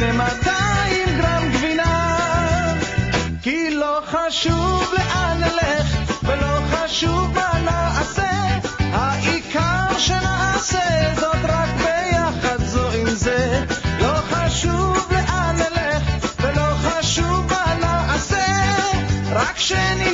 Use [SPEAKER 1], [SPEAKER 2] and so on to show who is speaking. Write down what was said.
[SPEAKER 1] תקנה 200 גרם גבינה, כי לא חשוב לאן נלך ולא חשוב מה נעשה, העיקר שנעשה זאת רק ביחד זו עם זה. לא חשוב לאן נלך ולא חשוב מה נעשה, רק שנהיה